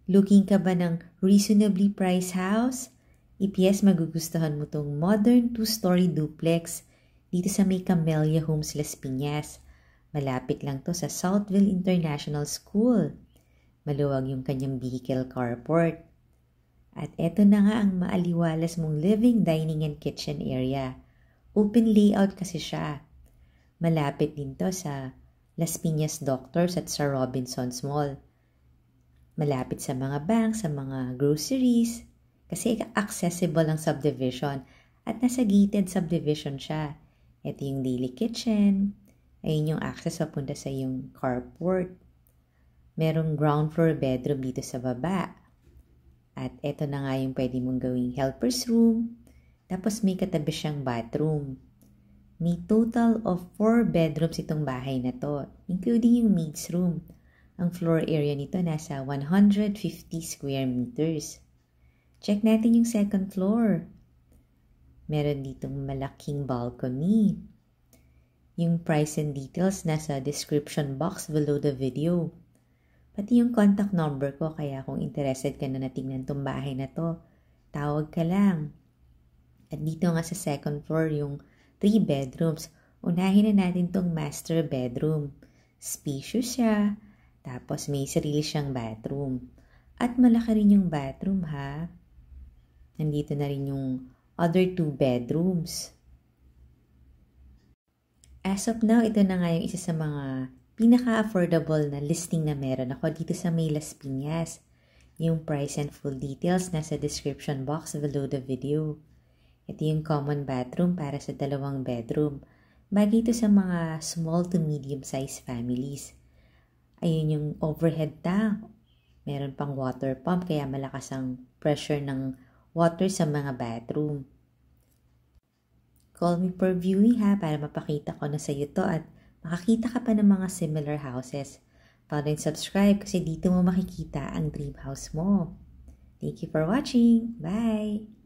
Looking ka ba ng reasonably priced house? EPS magugustuhan mo tong modern 2-story duplex dito sa may Camellia Homes Las Piñas. Malapit lang to sa Southville International School. Maluwag yung kanyang vehicle carport. At eto na nga ang maaliwalas mong living, dining, and kitchen area. Open layout kasi siya. Malapit din to sa Las Piñas Doctors at sa Robinsons Mall. Malapit sa mga banks, sa mga groceries, kasi accessible ang subdivision at nasa gated subdivision siya. Ito yung daily kitchen, ayun yung access papunta sa yung carport. Merong ground floor bedroom dito sa baba. At ito na nga yung pwede mong gawing helper's room, tapos may katabi siyang bathroom. May total of 4 bedrooms itong bahay na to, including yung maid's room. Ang floor area nito nasa 150 square meters. Check natin yung second floor. Meron ditong malaking balcony. Yung price and details nasa description box below the video. Pati yung contact number ko, kaya kung interested ka na natingnan tong bahay na to, tawag ka lang. At dito nga sa second floor yung 3 bedrooms. Unahin na natin tong master bedroom. Spacious siya. Tapos may sarili siyang bathroom. At malaki rin yung bathroom ha. Nandito na rin yung other 2 bedrooms. As of now, ito na nga yung isa sa mga pinaka-affordable na listing na meron ako dito sa may Las Piñas. Yung price and full details nasa description box below the video. Ito yung common bathroom para sa 2 bedroom. Bagay ito sa mga small to medium size families. Ayun yung overhead tank. Meron pang water pump kaya malakas ang pressure ng water sa mga bathroom. Call me for viewing ha para mapakita ko na sa iyo to at makakita ka pa ng mga similar houses. Follow and subscribe kasi dito mo makikita ang dream house mo. Thank you for watching. Bye!